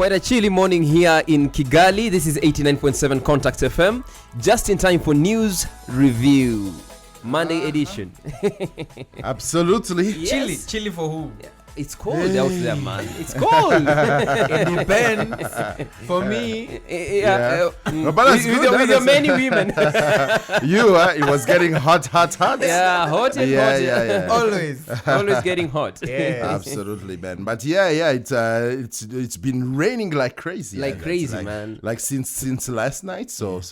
Quite a chilly morning here in Kigali. This is 89.7 Contact FM. Just in time for news review. Monday edition. Absolutely. Yes. Chilly for who? It's cold out there, man. It's cold. It depends. For me, No, but that's good. With your many women. It was getting hot. Yeah, hot and hot. Yeah. always. Getting hot. Yeah. Absolutely, man. But it's been raining like crazy. Like crazy, man. Like since last night. So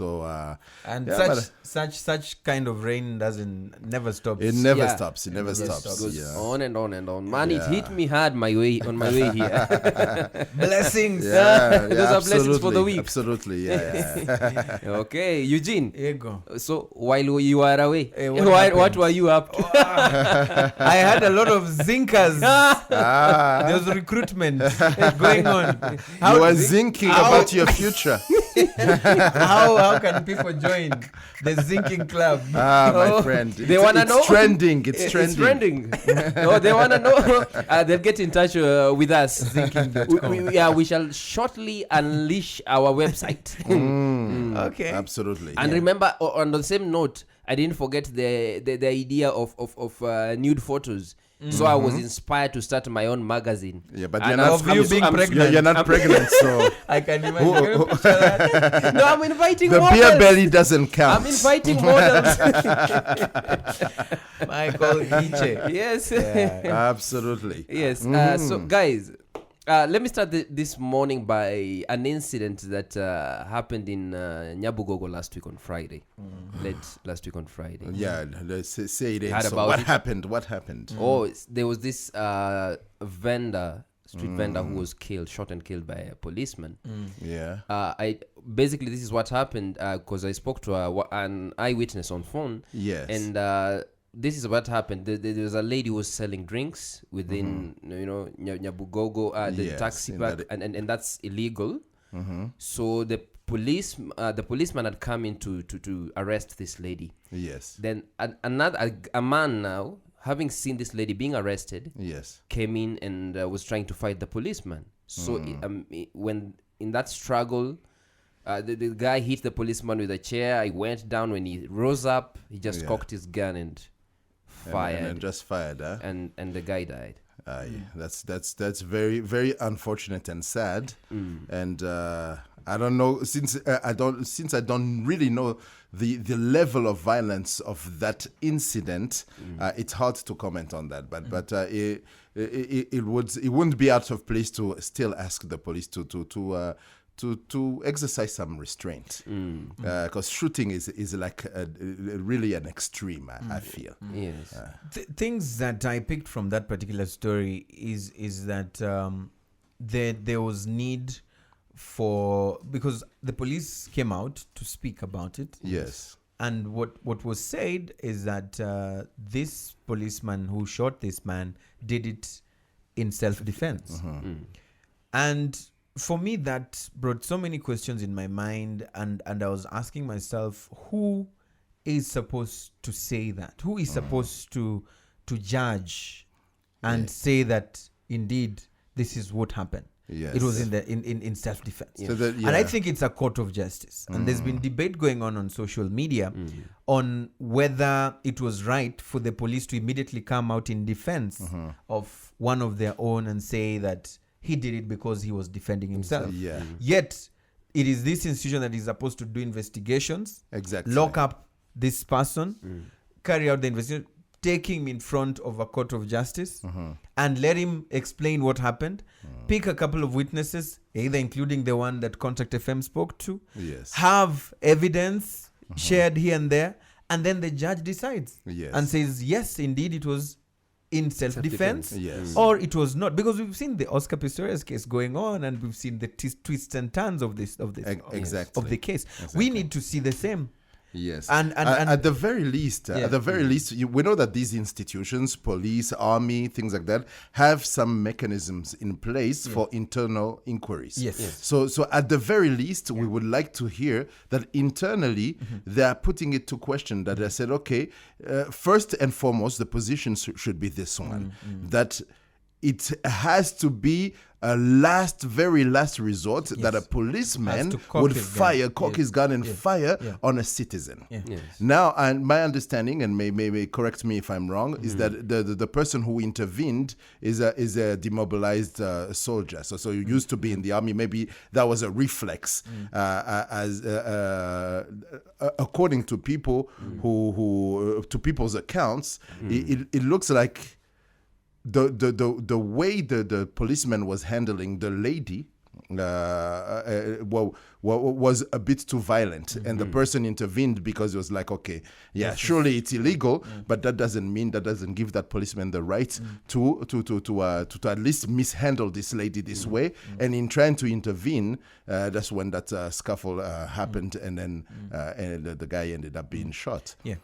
And yeah, such kind of rain never stops. it never Yeah. stops. It never stops. Goes Yeah. on and on and on. Man, it Yeah. hit me hard on my way here. Blessings. Yeah, Those are blessings for the absolutely, week. Absolutely, yeah. Okay, Eugene. Here you go. So while you were away, what what happened? were you up to? I had a lot of zinkers. There was recruitment going on. You were thinking about your future. How can people join the zinking club? My friend. They wanna know? It's trending. It's It's trending. trending. No, they want to know. They'll get in touch with us. We shall shortly unleash our website. Okay. Absolutely. And remember, on the same note, I didn't forget the idea of nude photos. So I was inspired to start my own magazine. Yeah, but And you're not. Of you being pregnant. You're not pregnant, so I can imagine. Can you picture that? No, I'm inviting the models. beer belly doesn't count. I'm inviting models. Michael Iche. Yes. Absolutely. Yes. So, guys, let me start this morning by an incident that happened in Nyabugogo last week on Friday. Late last week on Friday. Yeah, let's say it. Heard So about what it? happened? What happened? There was this street vendor who was shot and killed by a policeman. Yeah. This is what happened because I spoke to an eyewitness on phone. Yes. And this is what happened. There was a lady who was selling drinks within, Nyabugogo, the Yes, taxi in park, that- and that's illegal. So the policeman had come in to arrest this lady. Yes. Then a man now, having seen this lady being arrested, Yes. came in and was trying to fight the policeman. So when in that struggle, the guy hit the policeman with a chair. He went down. When he rose up, he just cocked his gun and fired, And just fired, huh? and the guy died. That's very, very unfortunate and sad. And I don't know, since I don't really know the level of violence of that incident. It's hard to comment on that. But it wouldn't be out of place to still ask the police to exercise some restraint, because shooting is like really an extreme. I feel. Yes. Things that I picked from that particular story is that there was need because the police came out to speak about it. Yes. And what was said is that this policeman who shot this man did it in self-defense. And for me, that brought so many questions in my mind, and I was asking myself, who is supposed to say that? Who is supposed to judge and say that indeed this is what happened? Yes. It was in self-defense. So that, And I think it's a court of justice. And there's been debate going on social media on whether it was right for the police to immediately come out in defense of one of their own and say that he did it because he was defending himself. Yeah. Yet, it is this institution that is supposed to do investigations, Exactly. lock up this person, carry out the investigation, take him in front of a court of justice, and let him explain what happened. Pick a couple of witnesses, either including the one that Contact FM spoke to. Yes. Have evidence shared here and there, and then the judge decides Yes. and says, yes, indeed, it was in self-defense, Yes. or it was not, because we've seen the Oscar Pistorius case going on, and we've seen the twists and turns of this Exactly. of the case. We need to see the same. Yes, And at the very least, we know that these institutions, police, army, things like that, have some mechanisms in place for internal inquiries. Yes. So at the very least, we would like to hear that internally they are putting it to question. That they said, okay, first and foremost, the position should be this one, that it has to be a very last resort that a policeman would cock his gun and fire on a citizen. Yes. Now, and my understanding, and may correct me if I'm wrong, is that the person who intervened is a demobilized soldier. So you used to be in the army. Maybe that was a reflex, according to people who to people's accounts. It looks like the way the policeman was handling the lady was a bit too violent, and the person intervened because it was like, okay, surely it's illegal, but that doesn't give that policeman the right to at least mishandle this lady this way. And in trying to intervene, that's when that scuffle happened, and then and the guy ended up being shot. And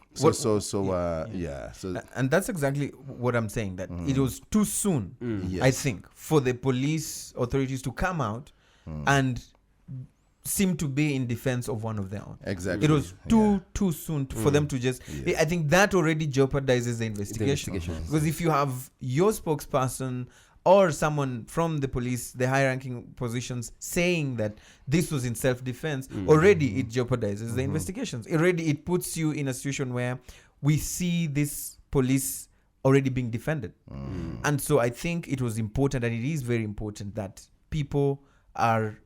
that's exactly what I'm saying, that it was too soon, I think, for the police authorities to come out and seem to be in defense of one of their own. Exactly. It was too soon for them to just... I think that already jeopardizes the investigation. Because if you have your spokesperson or someone from the police, the high-ranking positions, saying that this was in self-defense, already it jeopardizes the investigations. Already it puts you in a situation where we see this police already being defended. And so I think it was important, and it is very important, that people are,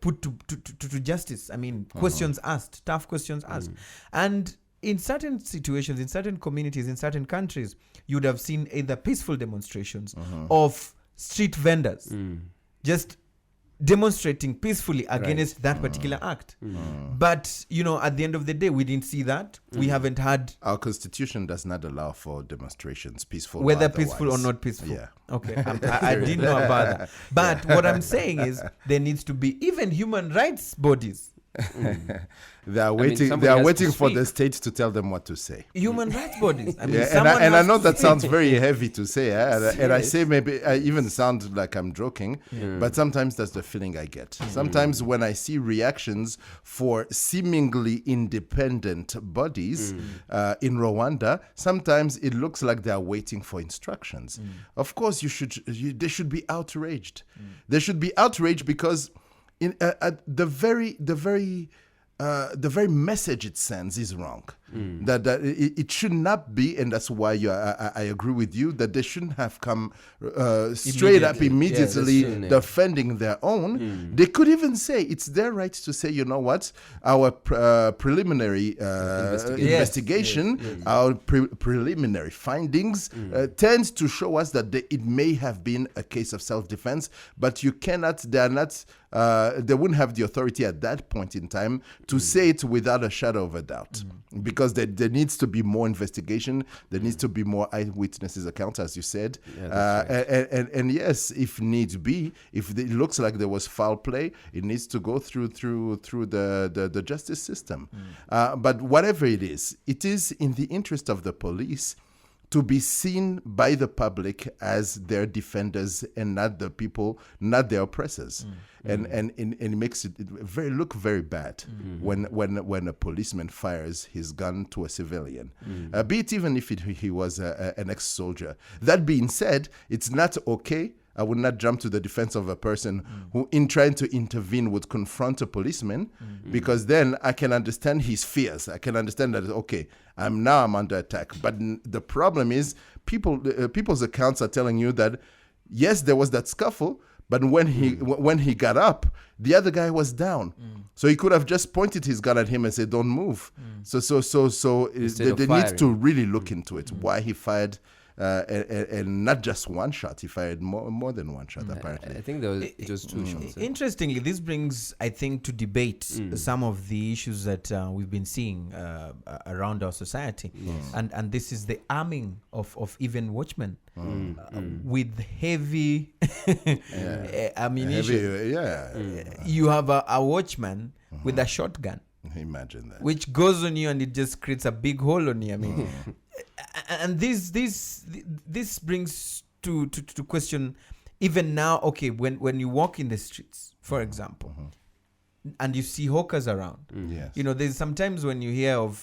put to justice. I mean, questions asked, tough questions asked. And in certain situations, in certain communities, in certain countries, you would have seen either peaceful demonstrations of street vendors just demonstrating peacefully against that particular act. But, at the end of the day, we didn't see that. We haven't had... Our constitution does not allow for demonstrations, peaceful whether or peaceful or not peaceful. Yeah. Okay, I didn't know about that. But what I'm saying is there needs to be even human rights bodies. They are waiting for the state to tell them what to say. Human rights bodies. I mean, and I know that sounds very heavy to say, and I say maybe I even sound like I'm joking, but sometimes that's the feeling I get. Sometimes when I see reactions for seemingly independent bodies in Rwanda, sometimes it looks like they are waiting for instructions. Of course, they should be outraged. They should be outraged because the very message it sends is wrong. That it should not be, and that's why I agree with you that they shouldn't have come straight up immediately defending their own. They could even say it's their right to say, you know what, our preliminary investigation, our preliminary findings tends to show us that it may have been a case of self-defense, but they wouldn't have the authority at that point in time to say it without a shadow of a doubt. Because there needs to be more investigation, there needs to be more eyewitnesses accounts, as you said. And yes, if needs be, if it looks like there was foul play, it needs to go through the justice system. But whatever it is in the interest of the police to be seen by the public as their defenders and not the people, not their oppressors. And it makes it look very bad when a policeman fires his gun to a civilian, be it even if he was an ex-soldier. That being said, it's not okay. I would not jump to the defense of a person who, in trying to intervene, would confront a policeman, because then I can understand his fears. I can understand that, okay, I'm under attack. But the problem is people's accounts are telling you that, yes, there was that scuffle, but when he got up, the other guy was down. So he could have just pointed his gun at him and said, don't move. So they need to really look into it, why he fired and not just one shot. He fired more than one shot, apparently. I think there was just two shots. Interestingly, this brings, I think, to debate some of the issues that we've been seeing around our society. And this is the arming of even watchmen with heavy ammunition. You have a watchman with a shotgun. Imagine that. Which goes on you and it just creates a big hole on you. I mean, and this brings to question even now. Okay, when you walk in the streets, for example, and you see hawkers around, yes. There's sometimes when you hear of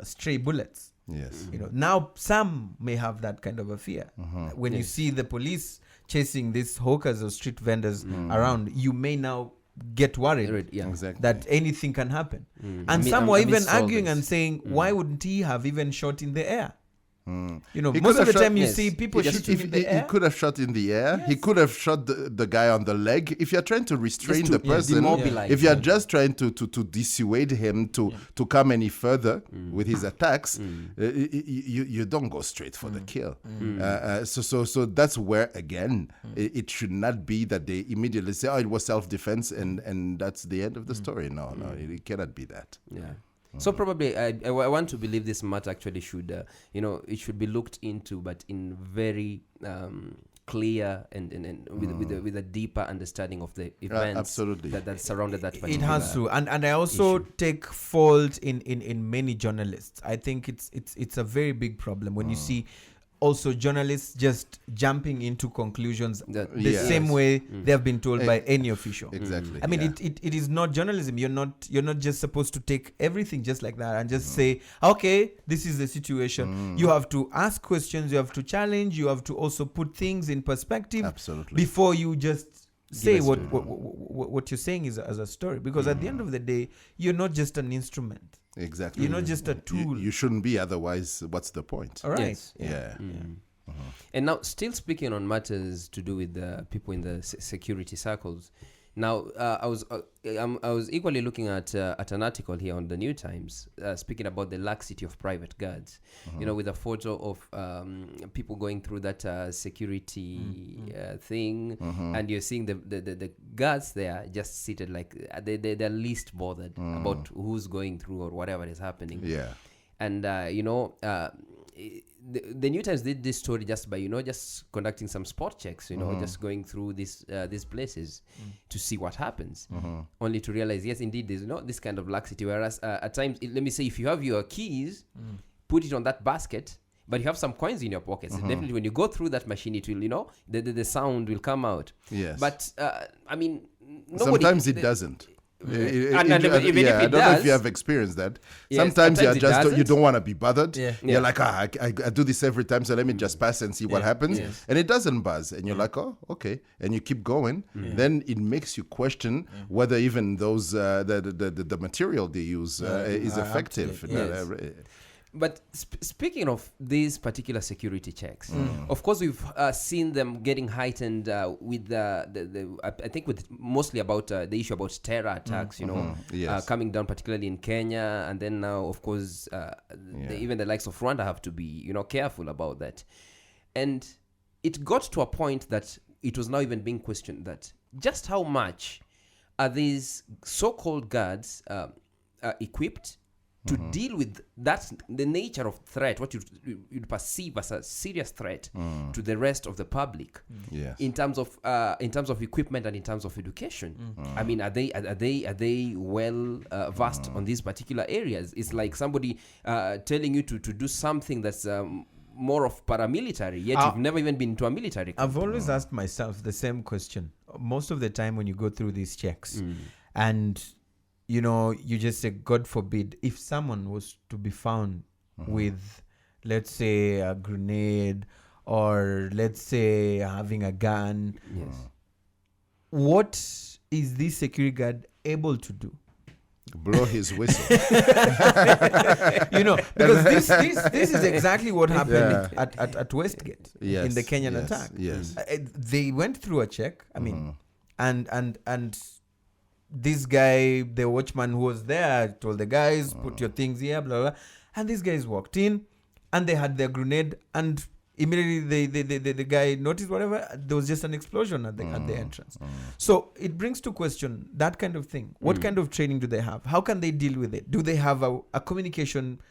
stray bullets. Yes. You know, now some may have that kind of a fear. When you Yes. see the police chasing these hawkers or street vendors around, you may now get worried Yeah. Exactly. that anything can happen. And Amid- some were even amidst all arguing this. and saying, why wouldn't he have even shot in the air? You know, He most could of the have shot- time you yes. see people He just- shooting If in the he air. could have shot in the air, he Yes. could have shot the guy on the leg. If you're trying to restrain Just the to person, demobilize if you're him. just trying to dissuade him to come any further with his attacks, you don't go straight for the kill. So that's where again it should not be that they immediately say, oh, it was self-defense and that's the end of the story. No, it cannot be that. Yeah. So probably I want to believe this matter actually should it should be looked into, but in very clear and with a deeper understanding of the events absolutely. that surrounded that particular. It has to, and I also take fault in many journalists. I think it's a very big problem when you see also journalists just jumping into conclusions the Yes. same way they have been told by any official. Exactly. I mean, yeah. it is not journalism. You're not just supposed to take everything just like that and just say, okay, this is the situation. You have to ask questions. You have to challenge. You have to also put things in perspective. Absolutely. Before you just say us what you're saying is as a story. Because at the end of the day, you're not just an instrument. Exactly. You're not just a tool. You shouldn't be, otherwise what's the point? All right. Yes. Yeah. And now, still speaking on matters to do with the people in the security circles. Now, I was equally looking at an article here on the New Times speaking about the laxity of private guards. You know, with a photo of people going through that security thing, and you're seeing the guards there just seated like they're least bothered about who's going through or whatever is happening. Yeah. And the New Times did this story just by just conducting some spot checks, just going through these places to see what happens, only to realize yes, indeed, there's not this kind of laxity. Whereas at times, let me say, if you have your keys, put it on that basket, but you have some coins in your pockets. Definitely, when you go through that machine, it will the sound will come out. Yes. But I mean, nobody, sometimes it doesn't. And even if I it don't know if does- you have experienced that. Yes, Sometimes at times it you doesn't. don't want to be bothered. Yeah. You're like, I do this every time, so let me just pass and see what happens. Yes. And it doesn't buzz, and you're like, oh, okay, and you keep going. Then it makes you question whether even those the material they use is effective. Yes. But speaking of these particular security checks, of course we've seen them getting heightened with I think with mostly about the issue about terror attacks, Yes. coming down particularly in Kenya, and then now of course even the likes of Rwanda have to be careful about that, and it got to a point that it was now even being questioned that just how much are these so-called guards equipped to deal with the nature of threat, what you'd perceive as a serious threat to the rest of the public, Yes. in terms of equipment and in terms of education. I mean, are they well versed on these particular areas? It's like somebody telling you to do something that's more of paramilitary, yet you've never even been to a military camp. I've always asked myself the same question. Most of the time when you go through these checks and you just say, God forbid, if someone was to be found with, let's say, a grenade or let's say having a gun, what is this security guard able to do? Blow his whistle. Because this is exactly what happened at Westgate Yes, in the Kenyan yes, attack. yes. They went through a check. I mean, and this guy, the watchman who was there, told the guys, put your things here, blah, blah. And these guys walked in and they had their grenade, and immediately the guy noticed whatever. There was just an explosion at the entrance. So it brings to question that kind of thing. What kind of training do they have? How can they deal with it? Do they have a communication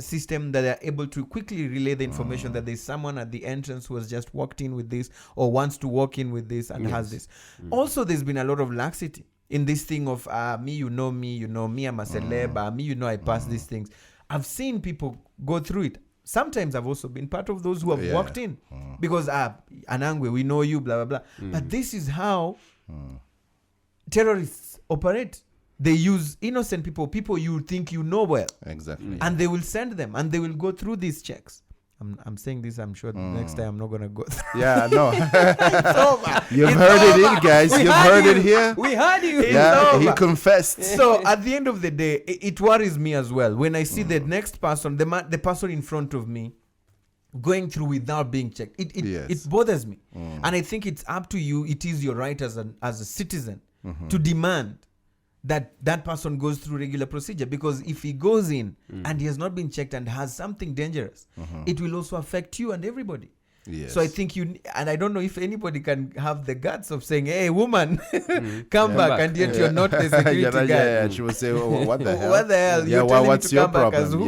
system that are able to quickly relay the information that there's someone at the entrance who has just walked in with this or wants to walk in with this and has this? Also, there's been a lot of laxity in this thing of me, I'm a celeb, me, I pass these things. I've seen people go through it. Sometimes I've also been part of those who have walked in because Anangwe, we know you, blah blah blah. But this is how terrorists operate. They use innocent people you think you know well, Exactly. and they will send them, and they will go through these checks. I'm saying this. I'm sure next time I'm not gonna go through. Yeah, no. It's over. You've It's heard it over. in, guys. We You've heard heard you. it here. We heard you. It's Yeah, he over. confessed. So at the end of the day, it worries me as well when I see the next person, the person in front of me, going through without being checked. It bothers me, and I think it's up to you. It is your right as a citizen to demand that person goes through regular procedure, because if he goes in and he has not been checked and has something dangerous, it will also affect you and everybody. Yes. So I think and I don't know if anybody can have the guts of saying, "Hey, woman, come back," and yet you're not the security guy. Yeah, she will say, what the hell? What the hell? Yeah, You're telling me what's to your come back problem? as who?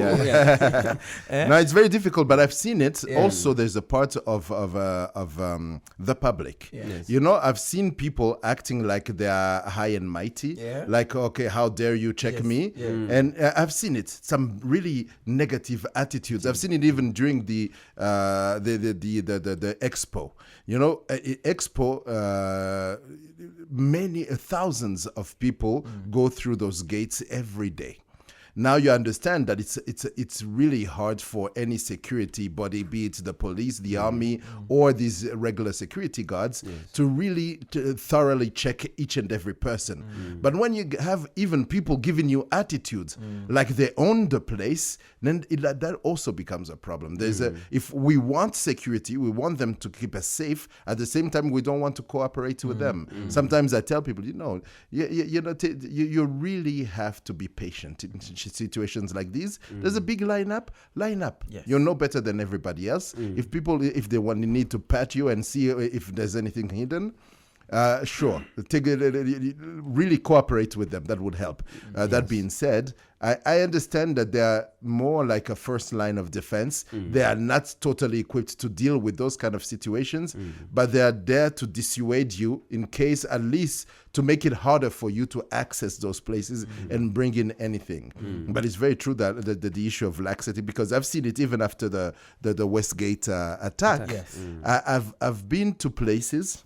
Yeah. No, it's very difficult, but I've seen it. Yeah. Also, there's a part of the public. Yes. You know, I've seen people acting like they are high and mighty. Yeah. Like, okay, how dare you check Yes. me? Yeah. And I've seen it. Some really negative attitudes. I've seen it even during the expo. You know, expo. Many thousands of people go through those gates every day. Now you understand that it's really hard for any security body, be it the police, the army, or these regular security guards, to really thoroughly check each and every person. But when you have even people giving you attitudes like they own the place, then that also becomes a problem. If we want security, we want them to keep us safe. At the same time, we don't want to cooperate with them. Sometimes I tell people, you really have to be patient in situations like these. There's a big line up. Yes. You're no better than everybody else. If they need to pat you and see if there's anything hidden, sure, really cooperate with them. That would help. That being said, I understand that they are more like a first line of defense. They are not totally equipped to deal with those kind of situations, but they are there to dissuade you in case, at least to make it harder for you to access those places and bring in anything. But it's very true that the issue of laxity, because I've seen it even after the Westgate attack. Yes. I've been to places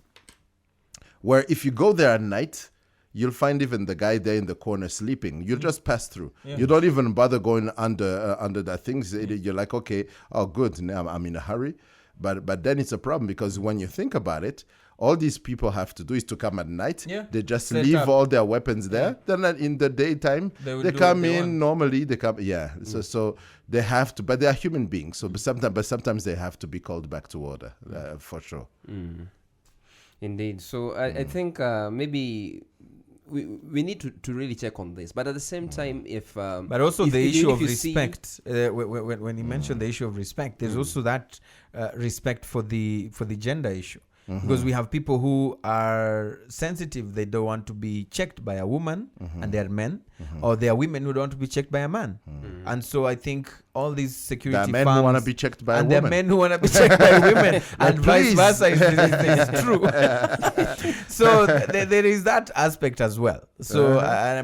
where if you go there at night, you'll find even the guy there in the corner sleeping. You'll just pass through. Yeah. You don't even bother going under that thing. You're like, okay, oh, good, now I'm in a hurry. But then it's a problem, because when you think about it, all these people have to do is to come at night. Yeah. They just Set leave up all their weapons there. Then in the daytime, they come in normally. They come, So they have to, but they are human beings. So sometimes they have to be called back to order, for sure. Indeed. So I think maybe we need to really check on this. But at the same time, but also the issue of respect. When you mentioned the issue of respect, there's also that respect for the gender issue. Because we have people who are sensitive. They don't want to be checked by a woman, and they are men, or they are women who don't want to be checked by a man. And so I think all these security there are men firms, who want to be checked by a woman. there are men who want to be checked by women, and vice versa is true. So there is that aspect as well. So,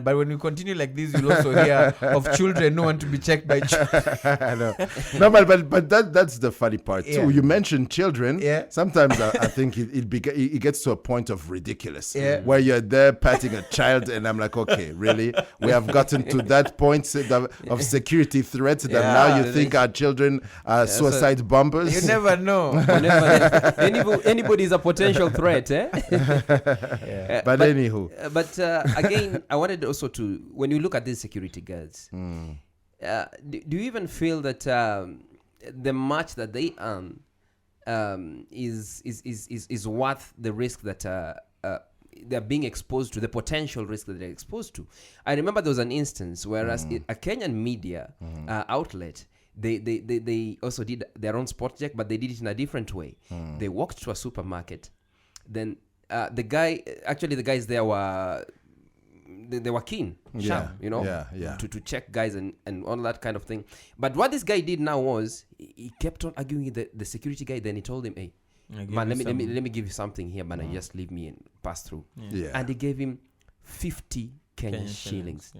but when you continue like this, you'll also hear of children who want to be checked by children. No, but that's the funny part too. Yeah. You mentioned children. Yeah. Sometimes I think it gets to a point of ridiculous, Yeah. where you're there patting a child, and I'm like, okay, really? We have gotten to that point of security threats that now you think our children are suicide bombers? You never know. Anybody is a potential threat, eh? But anywho. Again, I wanted also to, when you look at these security guards, do you even feel that the much that they earn is worth the risk that they're being exposed to, the potential risk that they're exposed to? I remember there was an instance where a Kenyan media outlet, they also did their own spot check, but they did it in a different way. They walked to a supermarket. Then the guys there were they were keen, sharp, to check guys and all that kind of thing. But what this guy did now was he kept on arguing with the security guy. Then he told him, "Hey, man, let me give you something here, man. Just leave me and pass through." And he gave him 50 Kenyan shillings.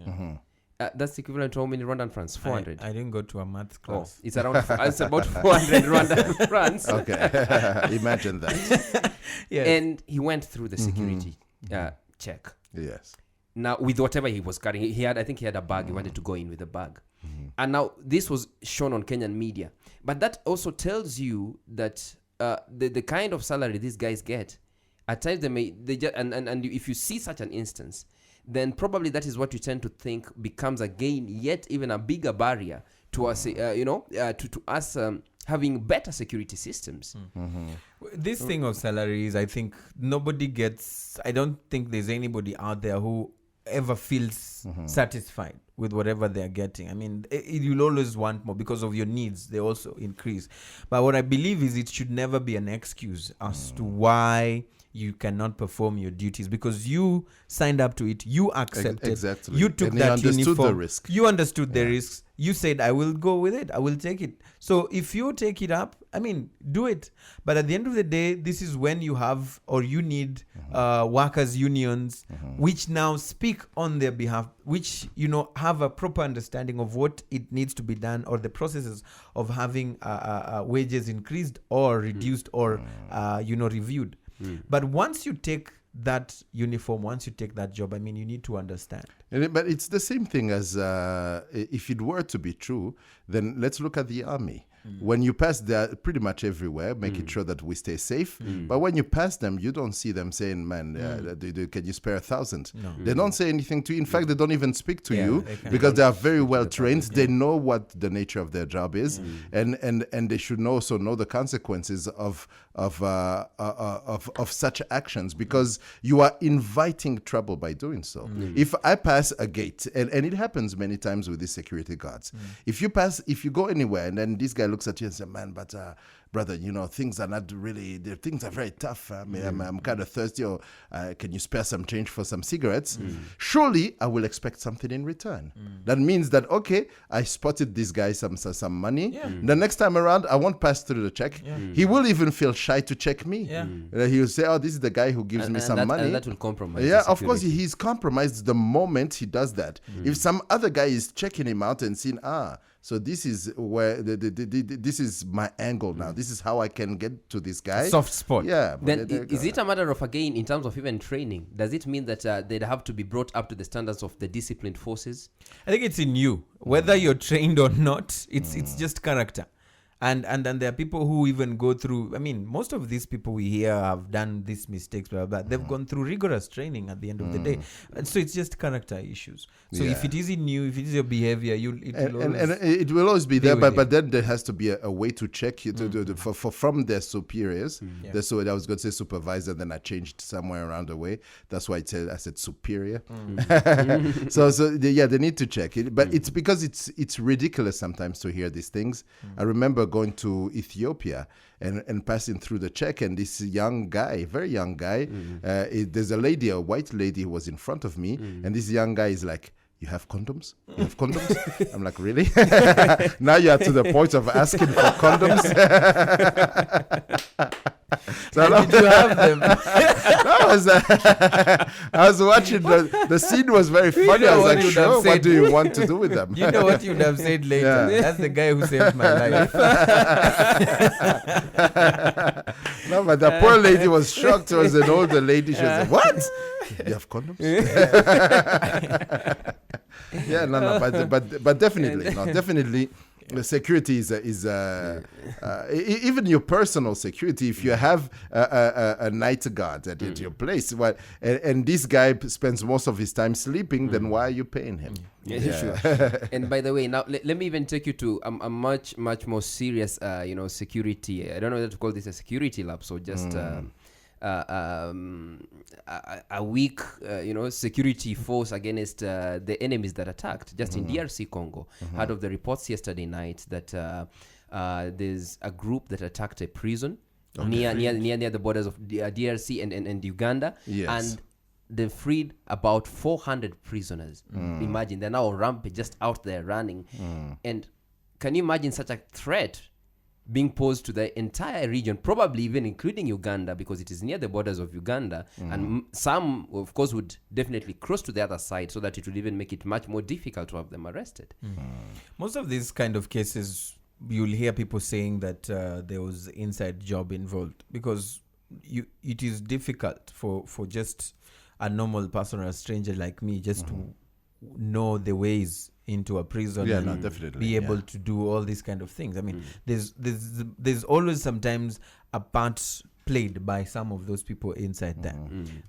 That's the equivalent to how many Rwandan francs? 400. I didn't go to a math class. It's around. It's about 400 Rwandan francs. Okay, imagine that. Yes. And he went through the security check. Yes. Now, with whatever he was carrying, I think he had a bag. He wanted to go in with a bag. And now this was shown on Kenyan media. But that also tells you that the kind of salary these guys get, at times and if you see such an instance, then probably that is what you tend to think becomes again yet even a bigger barrier to us, to us having better security systems. This thing of salaries, I think I don't think there's anybody out there who ever feels satisfied with whatever they're getting. I mean, you'll always want more because of your needs. They also increase. But what I believe is it should never be an excuse as to why you cannot perform your duties, because you signed up to it, you accepted, exactly. You took and that understood uniform, the risk. You understood the risks. You said, I will go with it, I will take it. So if you take it up, I mean, do it. But at the end of the day, this is when you have or you need workers' unions, which now speak on their behalf, which, have a proper understanding of what it needs to be done, or the processes of having wages increased or reduced or, reviewed. But once you take that uniform, once you take that job, I mean, you need to understand. But it's the same thing as if it were to be true, then let's look at the army. When you pass, they're pretty much everywhere, making sure that we stay safe. But when you pass them, you don't see them saying, man, can you spare 1,000? No. They don't say anything to you. In fact, they don't even speak to you because they are very well trained. They know what the nature of their job is. And they should also know the consequences of such actions, because you are inviting trouble by doing so. If I pass a gate, and it happens many times with these security guards, if you go anywhere and then this guy looks at you and says, man, but brother, things are not really, things are very tough. I mean, I'm kind of thirsty, or can you spare some change for some cigarettes? Surely I will expect something in return. That means that, okay, I spotted this guy some money. The next time around, I won't pass through the check. He will even feel shy to check me. He will say, oh, this is the guy who gives me some money. And that will compromise. Yeah, of course, he's compromised the moment he does that. If some other guy is checking him out and seeing, so this is where this is my angle now. This is how I can get to this guy. Soft spot. Yeah. Then is it a matter of, again, in terms of even training, does it mean that they'd have to be brought up to the standards of the disciplined forces? I think it's in you. Whether you're trained or not, it's just character. And there are people who even go through, I mean, most of these people we hear have done these mistakes, blah, blah, blah. They've gone through rigorous training at the end of the day. And so it's just character issues. So if it is in you, if it is your behavior, it will always be there, but then there has to be a way to check you from their superiors. So I was going to say supervisor, then I changed somewhere around the way. That's why I said superior. They need to check it. But it's because it's ridiculous sometimes to hear these things. I remember going to Ethiopia and passing through the check, and this young guy, very young guy, there's a white lady who was in front of me, and this young guy is like, you have condoms? You have condoms? I'm like, really? Now you're to the point of asking for condoms? So did you have them? I was watching, the scene was very funny. I was like, sure, what do you want to do with them? You know what you would have said later. Yeah. That's the guy who saved my life. No, but the poor lady was shocked. It was an older lady. She was like, what? You have condoms? But definitely. The security is even your personal security. If you have a night guard at your place, and this guy spends most of his time sleeping, then why are you paying him? Sure. And by the way, now let me even take you to a much more serious, security. I don't know whether to call this a security lapse or just a weak, security force against the enemies that attacked. Just in DRC Congo, heard of the reports yesterday night that there's a group that attacked a prison near the borders of DRC and Uganda, and they freed about 400 prisoners. Imagine, they're now rampant, just out there running. And can you imagine such a threat being posed to the entire region, probably even including Uganda, because it is near the borders of Uganda, and some, of course, would definitely cross to the other side, so that it would even make it much more difficult to have them arrested. Most of these kind of cases, you'll hear people saying that there was inside job involved, because it is difficult for just a normal person or a stranger like me just to know the ways into a prison Yeah, and no, definitely, be able yeah. to do all these kind of things. I mean, there's always sometimes a part played by some of those people inside there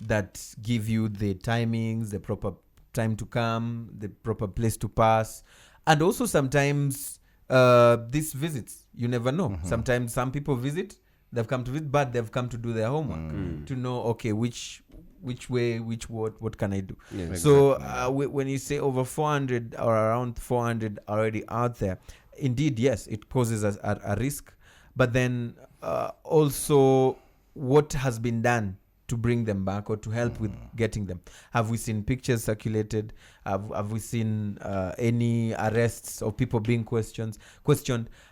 that give you the timings, the proper time to come, the proper place to pass, and also sometimes these visits, you never know. Sometimes some people visit, they've come to visit, but they've come to do their homework to know, okay, which way, what can I do? Yes. So when you say over 400 or around 400 already out there, indeed, yes, it poses a risk. But then also, what has been done to bring them back or to help with getting them? Have we seen pictures circulated? Have we seen any arrests of people being questioned?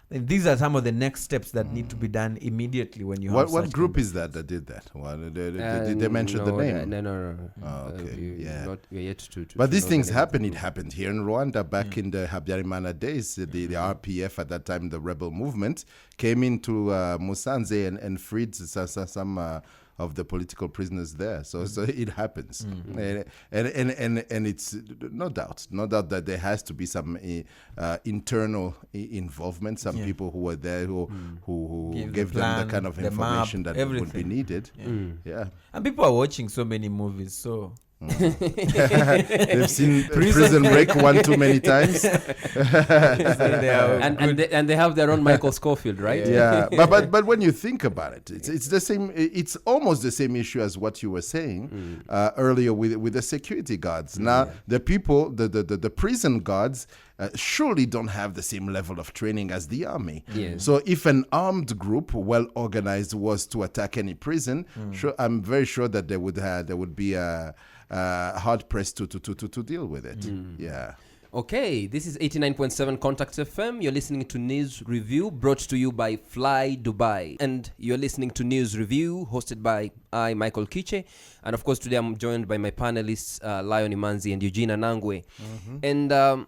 And these are some of the next steps that need to be done immediately when you have What such group kind is that did that? Did they mention the No, name? No. Oh, okay, yeah. We're yet to But these know the things name of happen. the It group. happened here in Rwanda back in the Habyarimana days. The RPF at that time, the rebel movement, came into Musanze and freed some of the political prisoners there. So it happens. And it's no doubt that there has to be some internal involvement. Some people who were there who Give the gave them plan, the kind of the information map, that would be everything. needed. Yeah. And people are watching so many movies, so They've seen Prison Break one too many times. they are and they have their own Michael Scofield, right? Yeah, but when you think about it, it's the same. It's almost the same issue as what you were saying earlier with the security guards. Now the people, the prison guards. Surely don't have the same level of training as the army. Yes. So if an armed group, well organized, was to attack any prison, I'm very sure that there would be hard pressed to deal with it. Yeah. Okay, this is 89.7 Contact FM. You're listening to News Review, brought to you by Fly Dubai. And you're listening to News Review, hosted by I, Michael Kiche. And of course, today I'm joined by my panelists, Lion Imanzi and Eugene Anangwe. And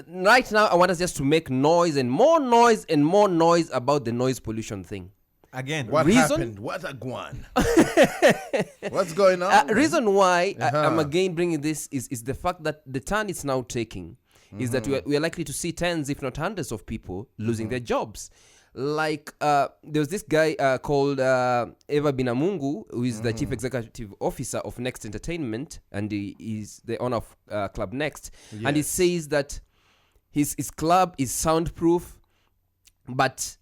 right now, I want us just to make noise and more noise and more noise about the noise pollution thing. again. What Reason? happened? What a guan? What's going on? Reason why I'm again bringing this is the fact that the turn it's now taking is that we are likely to see tens, if not hundreds, of people losing their jobs. Like there was this guy called Eva Binamungu, who is the chief executive officer of Next Entertainment, and he is the owner of Club Next. And he says that his club is soundproof, but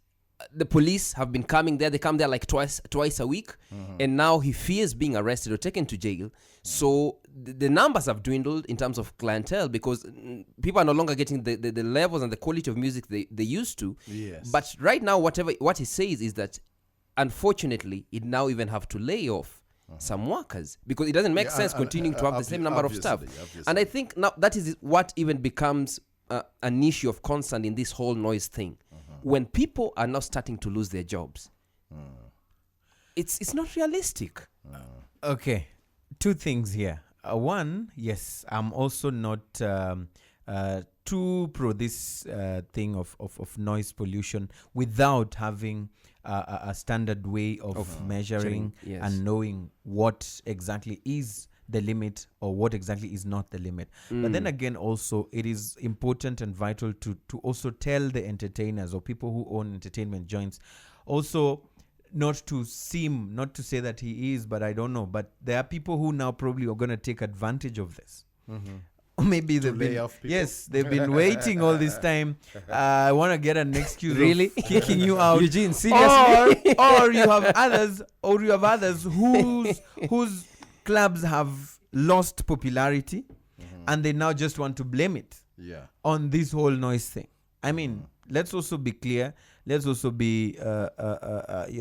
the police have been coming there. They come there like twice a week, and now he fears being arrested or taken to jail. So the numbers have dwindled in terms of clientele because people are no longer getting the levels and the quality of music they used to. Yes. But right now, what he says is that unfortunately, it now even have to lay off some workers because it doesn't make sense continuing to have the same number of staff. Obviously. And I think now that is what even becomes an issue of concern in this whole noise thing. When people are now starting to lose their jobs, it's not realistic. Okay, two things here. One, yes, I'm also not too pro this thing of noise pollution without having a standard way of measuring yes. and knowing what exactly is the limit or what exactly is not the limit. But then again, also, it is important and vital to also tell the entertainers or people who own entertainment joints also not to say that he is, but I don't know. But there are people who now probably are going to take advantage of this. Or maybe they've lay been, off people? yes, they've been waiting all this time. I want to get an excuse Really? of kicking you out. Eugene, seriously? or you have others whose clubs have lost popularity and they now just want to blame it on this whole noise thing. I mean, let's also be clear. Let's also be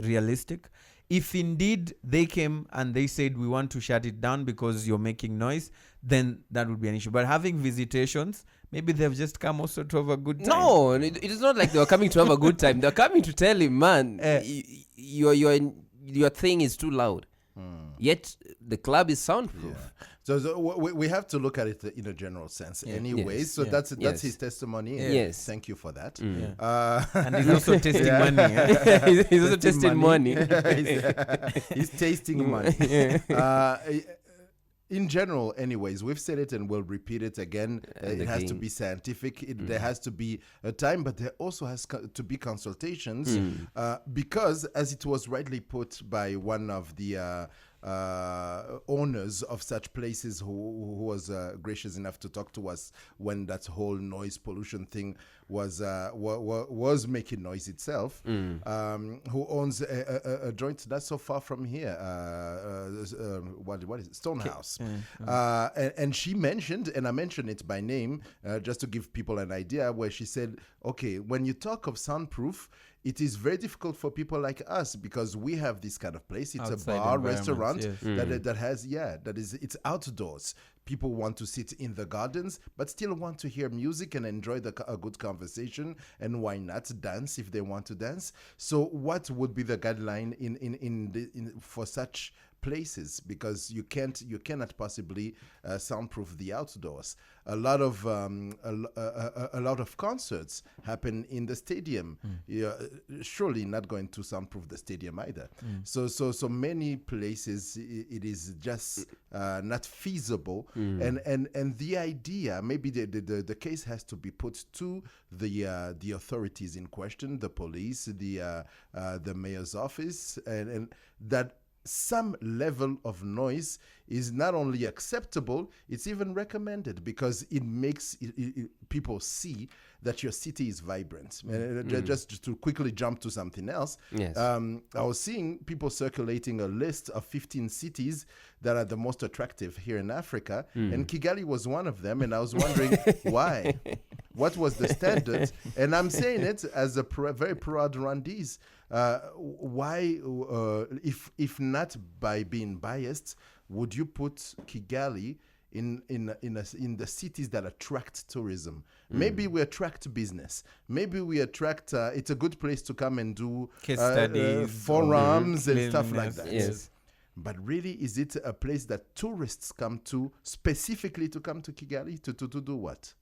realistic. If indeed they came and they said we want to shut it down because you're making noise, then that would be an issue. But having visitations, maybe they've just come also to have a good time. No, it is not like they were coming to have a good time. They're coming to tell him, man, your thing is too loud. Yet the club is soundproof. Yeah. So we have to look at it in a general sense anyways. Yes. So that's Yes. his testimony. Yes. Thank you for that. And he's also tasting money. He's also testing money. He's tasting money. in general, anyways, we've said it and we'll repeat it again. And it has to again. be scientific. There has to be a time, but there also has to be consultations because, as it was rightly put by one of the owners of such places who was gracious enough to talk to us when that whole noise pollution thing was making noise itself, who owns a joint not so far from here, what is it? Stonehouse. And she mentioned, and I mentioned it by name just to give people an idea, where she said, okay, when you talk of soundproof, it is very difficult for people like us because we have this kind of place. It's Outside a bar, environment, restaurant yes. that has, it's outdoors. People want to sit in the gardens, but still want to hear music and enjoy a good conversation. And why not dance if they want to dance? So, what would be the guideline for such places? Because you cannot possibly soundproof the outdoors. A lot of concerts happen in the stadium. You're surely not going to soundproof the stadium either. So many places it is just not feasible. And the idea, maybe the case has to be put to the authorities in question, the police, the mayor's office, and that some level of noise is not only acceptable, it's even recommended because it makes people see that your city is vibrant. Just to quickly jump to something else, Yes. I was seeing people circulating a list of 15 cities that are the most attractive here in Africa, and Kigali was one of them, and I was wondering why. What was the standard? And I'm saying it as a very proud Rwandese. Why, if not by being biased, would you put Kigali in the cities that attract tourism? Maybe we attract business. Maybe we attract. It's a good place to come and do Case studies, forums and stuff like that. Yes. But really, is it a place that tourists come to specifically to come to Kigali to do what?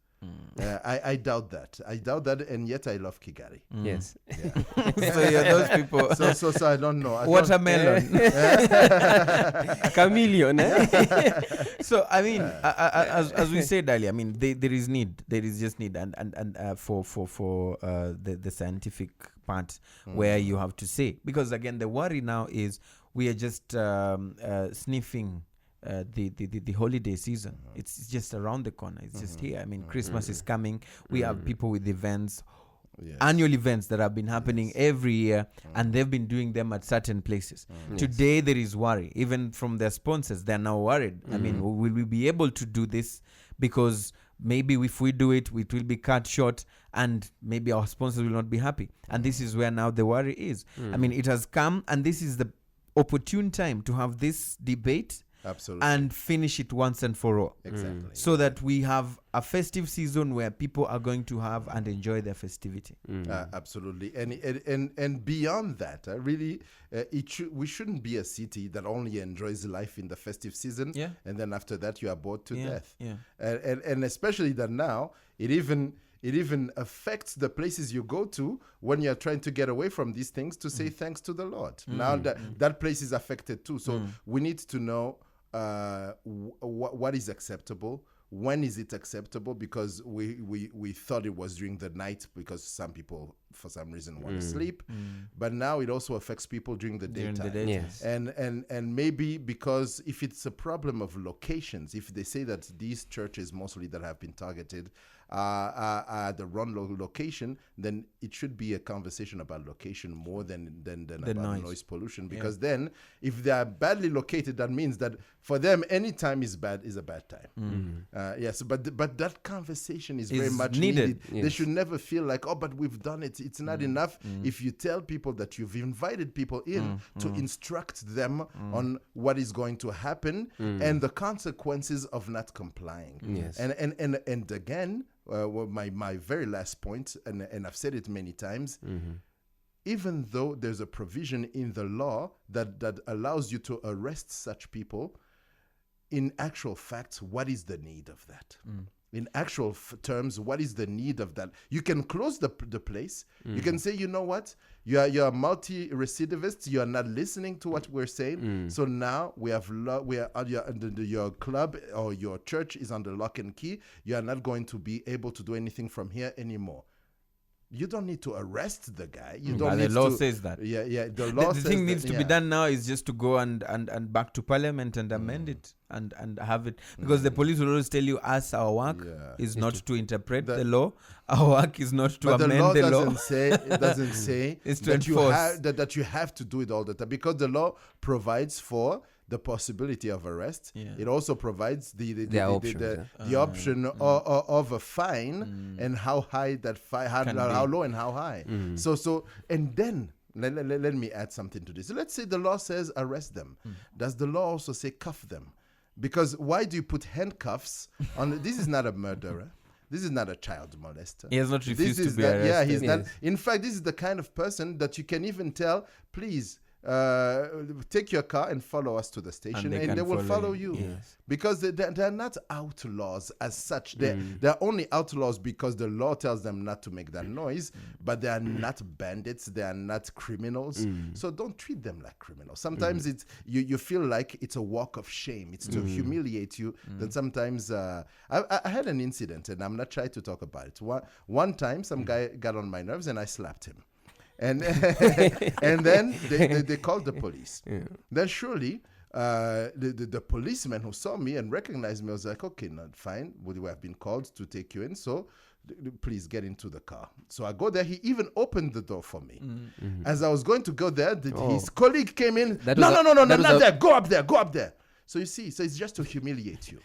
I doubt that. And yet I love Kigali. Yes. So you're those people. So I don't know. Watermelon. Chameleon, eh? So I mean, as we said earlier, I mean, there is need. There is just need, and for the scientific part where you have to say, because again, the worry now is we are just sniffing the holiday season. It's just around the corner. It's just here. I mean, Christmas is coming. We have people with events, annual events that have been happening every year, and they've been doing them at certain places. Today there is worry, even from their sponsors. They're now worried. I mean, will we be able to do this? Because maybe if we do it, it will be cut short, and maybe our sponsors will not be happy. And this is where now the worry is. I mean, it has come, and this is the opportune time to have this debate. Absolutely. And finish it once and for all. Exactly. So that we have a festive season where people are going to have and enjoy their festivity. Absolutely. And beyond that, really, we shouldn't be a city that only enjoys life in the festive season. Yeah. And then after that, you are bored to death. Yeah. And especially that now, it even affects the places you go to when you're trying to get away from these things to say thanks to the Lord. Now that place is affected too. So we need to know what is acceptable, when is it acceptable, because we thought it was during the night because some people for some reason want to sleep, but now it also affects people during the daytime. Yes. And maybe because if it's a problem of locations, if they say that these churches mostly that have been targeted are the wrong location, then it should be a conversation about location more than about noise pollution. Because then, if they are badly located, that means that for them, any time is a bad time. Yes, but that conversation is very much needed. Yes. They should never feel like, oh, but we've done it. It's not enough. If you tell people that you've invited people in to instruct them on what is going to happen and the consequences of not complying. Yes. And again, my very last point, and I've said it many times, even though there's a provision in the law that allows you to arrest such people, in actual fact, what is the need of that? in actual terms, what is the need of that? You can close the place. You can say, you know what? You're multi-recidivist. You are not listening to what we're saying. So now we are your club or your church is under lock and key. You are not going to be able to do anything from here anymore. You don't need to arrest the guy. You don't need the law to, says that. Yeah. The law The says thing needs that, to be done now is just to go and back to Parliament and amend it and have it, because the police will always tell you, us, our work is not to interpret the law. Our work is not to amend the law. It doesn't say It's to that you enforce. that you have to do it all the time, because the law provides for the possibility of arrest. Yeah. It also provides the option of a fine and how high that fine, how low and how high. So and then let me add something to this. Let's say the law says arrest them. Does the law also say cuff them? Because why do you put handcuffs on? This is not a murderer. This is not a child molester. He has not refused to be arrested. Yeah, he's not. In fact, this is the kind of person that you can even tell, please, take your car and follow us to the station, and they will follow you. Yes. Because they're not outlaws as such. They're only outlaws because the law tells them not to make that noise, but they are not bandits. They are not criminals. So don't treat them like criminals. Sometimes it's you feel like it's a walk of shame. It's to humiliate you. Then sometimes I had an incident, and I'm not trying to talk about it. One time, some guy got on my nerves, and I slapped him. And and then they called the police. Then surely the policeman who saw me and recognized me was like, okay, not fine. We have been called to take you in, so please get into the car. So I go there. He even opened the door for me. As I was going to go there, his colleague came in. No, not there. Go up there. So you see, so it's just to humiliate you.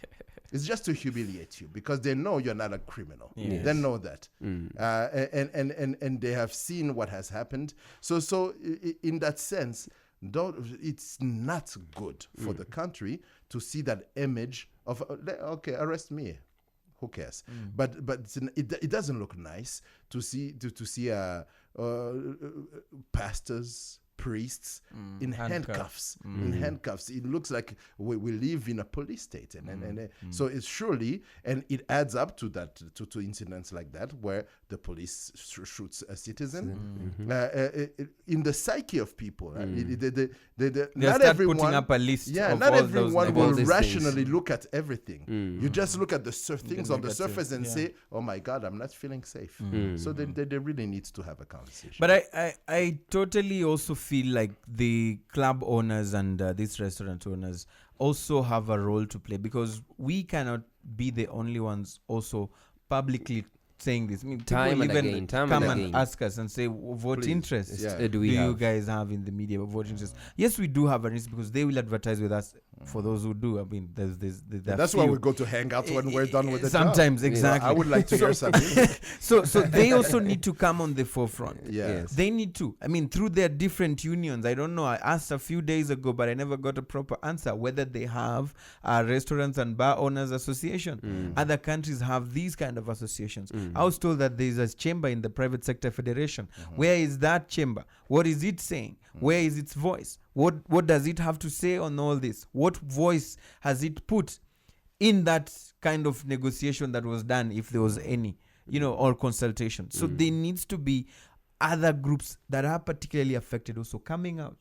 It's just to humiliate you because they know you're not a criminal. Yes. They know that. And they have seen what has happened. So in that sense, it's not good for the country to see that image of, okay, arrest me. Who cares? But it doesn't look nice to see pastors, priests in handcuffs. In handcuffs, it looks like we live in a police state, and so it's surely, and it adds up to that to incidents like that where the police shoots a citizen in the psyche of people. Not everyone putting up a list. Yeah, not everyone will rationally look at everything. You just look at the things on the surface and say, "Oh my God, I'm not feeling safe." So they really need to have a conversation. But I totally also feel like the club owners and these restaurant owners also have a role to play, because we cannot be the only ones also publicly saying this. I mean, time people and even again, come and and again. ask us and say, what Please. interest Do you guys have in the media? What interest? Yes, we do have an interest because they will advertise with us. For those who do, I mean, that's why we go to hang out when we're done with the sometimes, job. exactly. I would like to hear something. So they also need to come on the forefront. Yes. They need to. I mean, through their different unions. I don't know. I asked a few days ago, but I never got a proper answer whether they have a restaurants and bar owners association. Other countries have these kind of associations. I was told that there is a chamber in the private sector federation. Where is that chamber? What is it saying? Where is its voice? What does it have to say on all this? What voice has it put in that kind of negotiation that was done, if there was any, or consultation? So there needs to be other groups that are particularly affected also coming out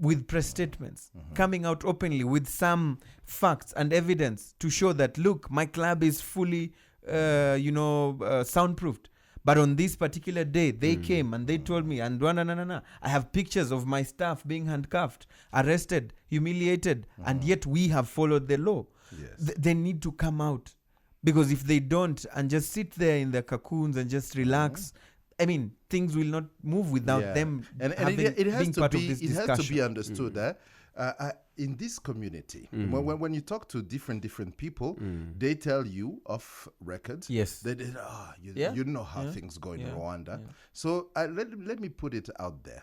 with press statements, coming out openly with some facts and evidence to show that, look, my club is fully, soundproofed. But on this particular day, they came and they told me, and I have pictures of my staff being handcuffed, arrested, humiliated, and yet we have followed the law. Yes. They need to come out, because if they don't and just sit there in their cocoons and just relax, I mean, things will not move without them it has being to part be, of this it discussion. has to be understood that in this community, when you talk to different people, they tell you off record. Yes. You know how things go in Rwanda. Yeah. So let me put it out there.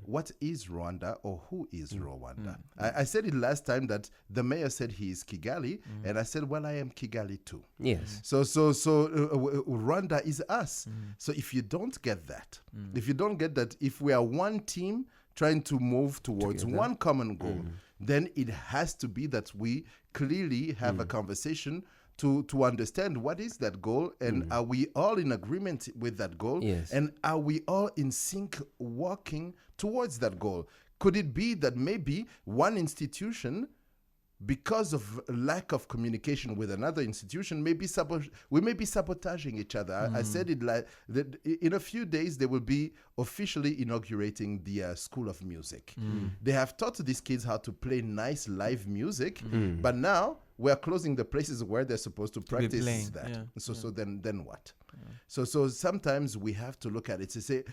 What is Rwanda, or who is Rwanda? I said it last time that the mayor said he is Kigali, and I said, well, I am Kigali too. Yes. So Rwanda is us. So if you don't get that, if we are one team trying to move towards one common goal, then it has to be that we clearly have a conversation to understand what is that goal, and are we all in agreement with that goal? Yes. And are we all in sync walking towards that goal? Could it be that maybe one institution, because of lack of communication with another institution, we may be sabotaging each other? I said it like that. In a few days, they will be officially inaugurating the School of Music. They have taught these kids how to play nice live music, but now we are closing the places where they're supposed to practice playing, that. yeah, So then what? So sometimes we have to look at it to say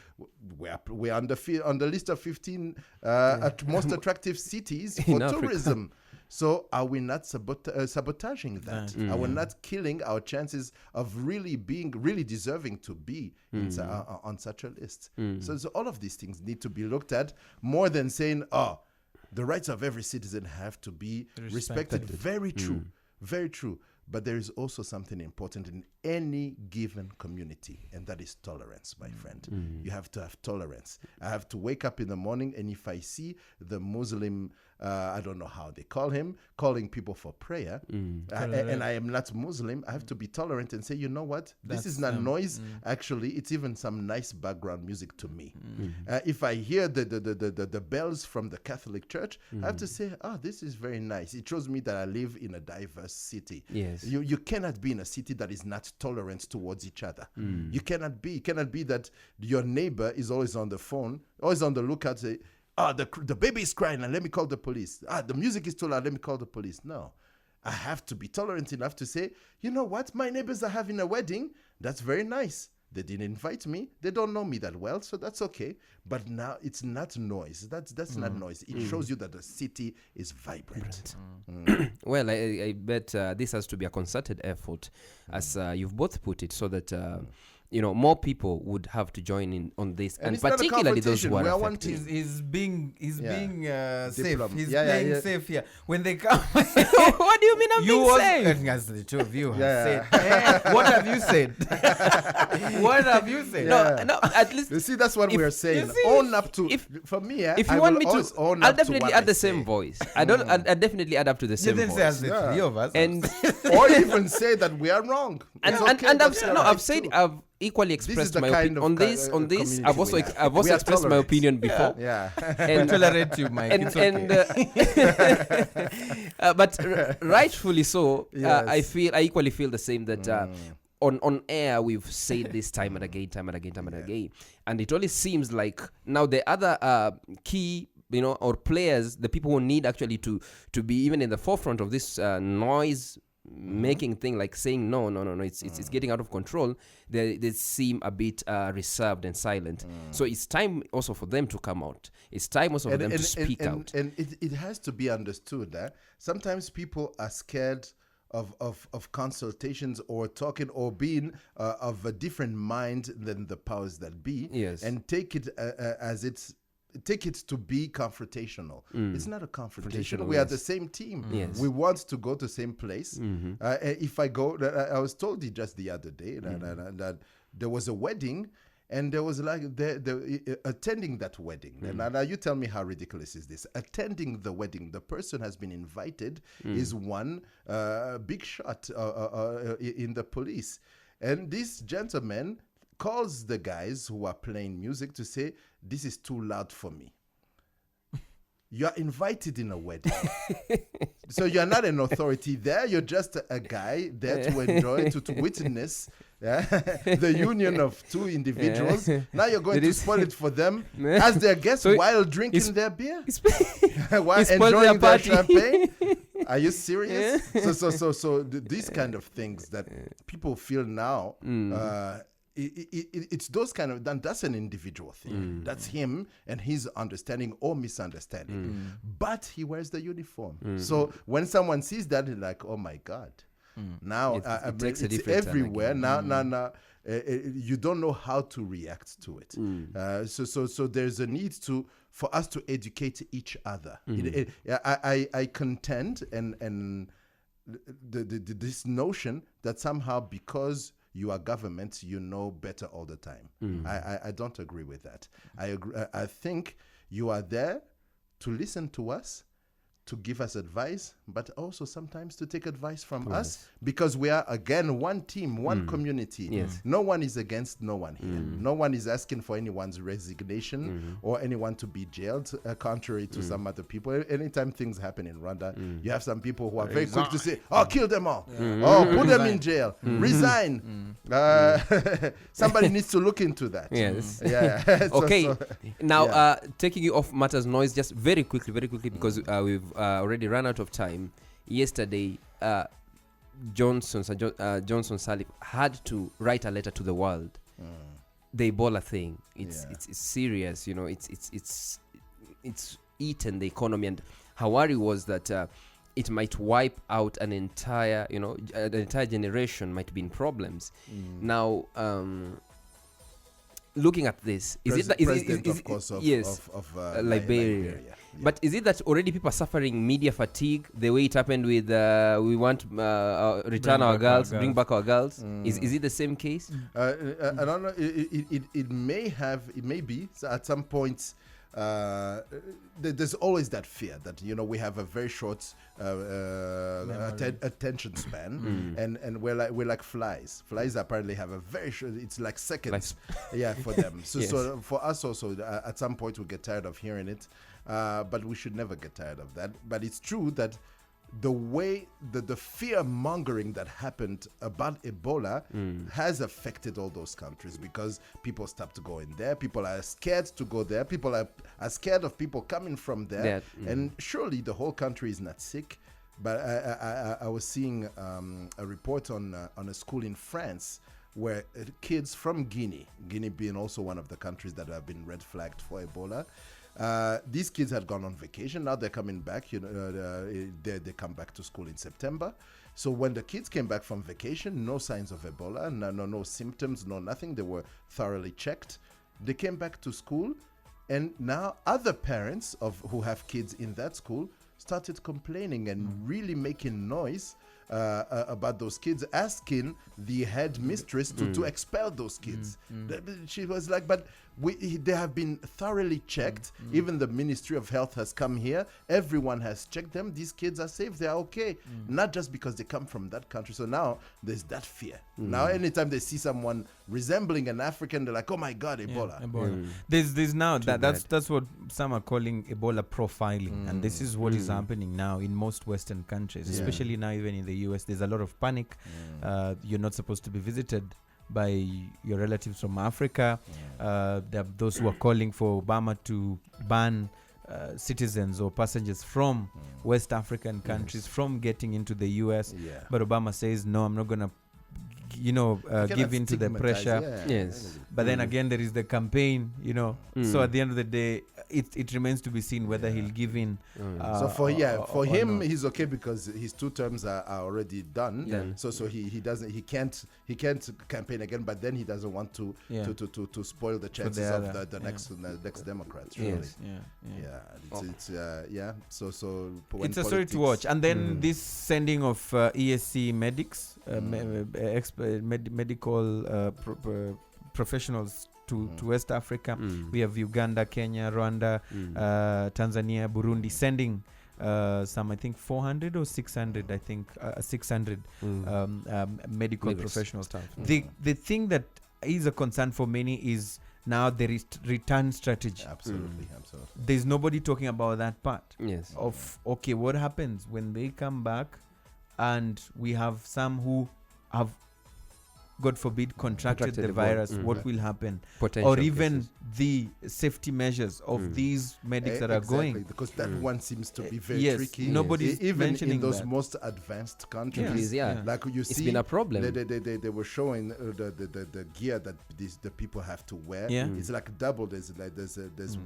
we're on the list of 15 most attractive cities for In tourism. So are we not sabotaging that? Are we not killing our chances of really deserving to be on such a list? So all of these things need to be looked at more than saying, the rights of every citizen have to be respected. Very true. Very true. But there is also something important in any given community, and that is tolerance, my friend. You have to have tolerance. I have to wake up in the morning, and if I see the Muslim, I don't know how they call him, calling people for prayer, and I am not Muslim, I have to be tolerant and say, you know what? This is not noise. Actually, it's even some nice background music to me. If I hear the bells from the Catholic Church, I have to say, this is very nice. It shows me that I live in a diverse city. Yes. You cannot be in a city that is not tolerant towards each other. You cannot be. It cannot be that your neighbor is always on the phone, always on the lookout, say, the baby is crying, and let me call the police. The music is too loud, let me call the police. No. I have to be tolerant enough to say, you know what? My neighbors are having a wedding. That's very nice. They didn't invite me. They don't know me that well, so that's okay. But now it's not noise. That's not noise. It shows you that the city is vibrant. Well, I bet this has to be a concerted effort, as you've both put it, so that more people would have to join in on this, and particularly those who are affected. He's being safe. He's Yeah, playing yeah. safe here. When they come, What do you mean I'm being safe? as the two of you have said, what have you said? What have you said? No, at least You see, that's what we are saying. see, Own up to. if- For me, if I you want will me always to, own I'll up to definitely what add I the same say. voice. I'll definitely add up to the You same didn't say as voice. the three of us. And Or even say that we are wrong. and, It's and, okay, and that's I've all no, right I've said too. I've equally is expressed the my kind opinion of on this. community I've also we have. I've also We are expressed my tolerant. opinion before. Yeah. And tolerate you, Mike. It's okay. but rightfully so. Yes. I equally feel the same that on air we've said this time and again, and it only seems like now the other key or players, the people who need actually to be even in the forefront of this noise making thing, like saying no, it's getting out of control, they seem a bit reserved and silent. So it's time also for them to come out. It's time also for them to speak out. And it has to be understood that sometimes people are scared of consultations or talking or being of a different mind than the powers that be. Yes. And take it take it to be confrontational. It's not a confrontation. We are the same team. Yes. We want to go to the same place. If I go, I was told it just the other day that there was a wedding, and there was like attending that wedding. And now you tell me how ridiculous is this? Attending the wedding, the person has been invited is one big shot in the police, and this gentleman calls the guys who are playing music to say, this is too loud for me. You are invited in a wedding. So you're not an authority there. You're just a guy there to enjoy, to witness the union of two individuals. Now you're going to spoil it for them as their guests So while drinking their beer, while he spoiled enjoying their their party. champagne. Are you serious? So these kind of things that people feel now, it's those kind of, that's an individual thing. That's him and his understanding or misunderstanding. But he wears the uniform. So when someone sees that, they're like, oh my God. Now It takes a it's different turn everywhere. again. Now you don't know how to react to it. So there's a need for us to educate each other. I contend and this notion that somehow because you are government, you know better all the time. I don't agree with that. I think you are there to listen to us, to give us advice, but also sometimes to take advice from us, because we are, again, one team, one community. Yes. No one is against no one here. No one is asking for anyone's resignation or anyone to be jailed, contrary to some other people. Anytime things happen in Rwanda, you have some people who are very quick to say, oh, kill them all. Oh, put them in jail. Resign. Somebody needs to look into that. Yes. Yeah. Okay. Now, yeah. taking you off matters noise, just very quickly, because we've already run out of time. Yesterday, Johnson Sirleaf had to write a letter to the world. The Ebola thing, it's serious. You know, it's eaten the economy, and her worry was that it might wipe out an entire, an entire generation might be in problems. Now, looking at this, is Liberia. Yeah. But is it that already people are suffering media fatigue the way it happened with we want return our girls, bring back our girls? Is it the same case? I don't know. It may be. So at some point, there's always that fear that we have a very short attention span, and we're like flies. Flies apparently have a very short. It's like seconds. For them. So Yes. so for us also, at some point we get tired of hearing it, but we should never get tired of that. But it's true that the way the fear mongering that happened about Ebola has affected all those countries, because people stopped going there. People are scared to go there. People are scared of people coming from there. And surely the whole country is not sick. But I was seeing a report on a school in France where kids from Guinea being also one of the countries that have been red flagged for Ebola, these kids had gone on vacation. Now they're coming back. They come back to school in September. So when the kids came back from vacation, no signs of Ebola, no symptoms, no nothing. They were thoroughly checked. They came back to school, and now other parents who have kids in that school started complaining and really making noise about those kids, asking the head mistress to expel those kids. She was like, but they have been thoroughly checked. Even the Ministry of Health has come here. Everyone has checked them. These kids are safe. They are okay. Not just because they come from that country. So now there's that fear. Now anytime they see someone resembling an African, they're like, oh my God, Ebola. There's now that's what some are calling Ebola profiling, and this is what is happening now in most Western countries, especially now even in the US. There's a lot of panic. You're not supposed to be visited by your relatives from Africa. There are those who are calling for Obama to ban citizens or passengers from West African countries from getting into the US. But Obama says, no, I'm not going to give in to the pressure. Yes. But then again, there is the campaign, So at the end of the day, it remains to be seen whether he'll give in. So for him, he's okay because his 2 terms are already done. So he can't campaign again. But then he doesn't want to spoil the chances of the next Democrats. Really. Yes. So it's a story to watch. And then this sending of ESC medics, medical professionals to West Africa. We have Uganda, Kenya, Rwanda, Tanzania, Burundi sending some, I think 400 or 600, 600 medical professionals. The thing that is a concern for many is now there is return strategy. Absolutely. There's nobody talking about that part. Yes. Of okay, what happens when they come back and we have some who have, God forbid, contracted the virus? What will happen? Or even the safety measures of these medics that are going. Because that one seems to be very tricky. Nobody's even mentioning in those that. most advanced countries. Like you see, it's been a problem. They were showing the gear that the people have to wear. It's like double. There's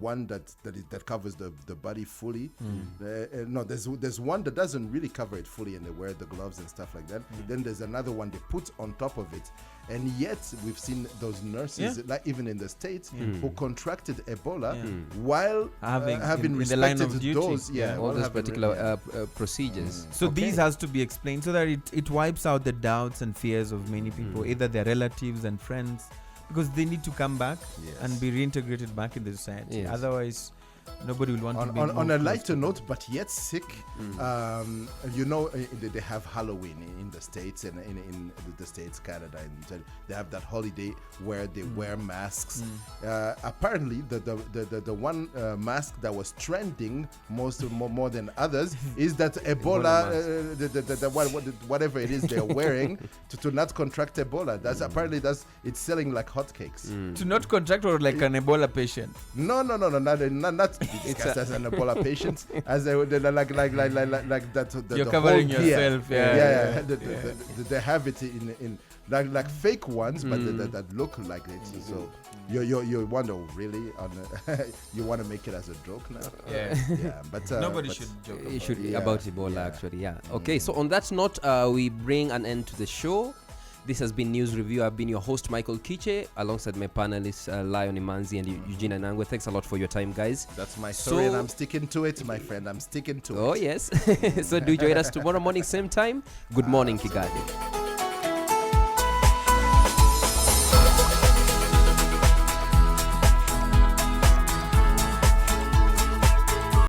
one that covers the body fully. There's one that doesn't really cover it fully, and they wear the gloves and stuff like that. Then there's another one they put on top of it. And yet we've seen those nurses, like even in the States, who contracted Ebola while having respected those, all those particular procedures. So these has to be explained so that it wipes out the doubts and fears of many people, either their relatives and friends, because they need to come back and be reintegrated back in the society. Otherwise, Nobody will want to be On a more lighter close to note, but yet sick, they have Halloween in the States and in the States, Canada, and they have that holiday where they wear masks. Apparently, the one mask that was trending more than others is that Ebola, whatever it is they're wearing to not contract Ebola. It's selling like hotcakes. To not contract or like an Ebola patient. No, not to be discussed as an Ebola patient, as like that. You're the covering whole gear. yourself. They have it in like fake ones, but that look like it. So you wonder really you want to make it as a joke now. But Nobody should joke about Ebola actually. Okay, so on that note, we bring an end to the show. This has been News Review. I've been your host, Michael Kiche, alongside my panelists, Lion Imanzi and Eugene Anangwe. Thanks a lot for your time, guys. That's my story, and I'm sticking to it, my friend. I'm sticking to it. Oh, yes. So do join us tomorrow morning, same time. Good morning, Kigali.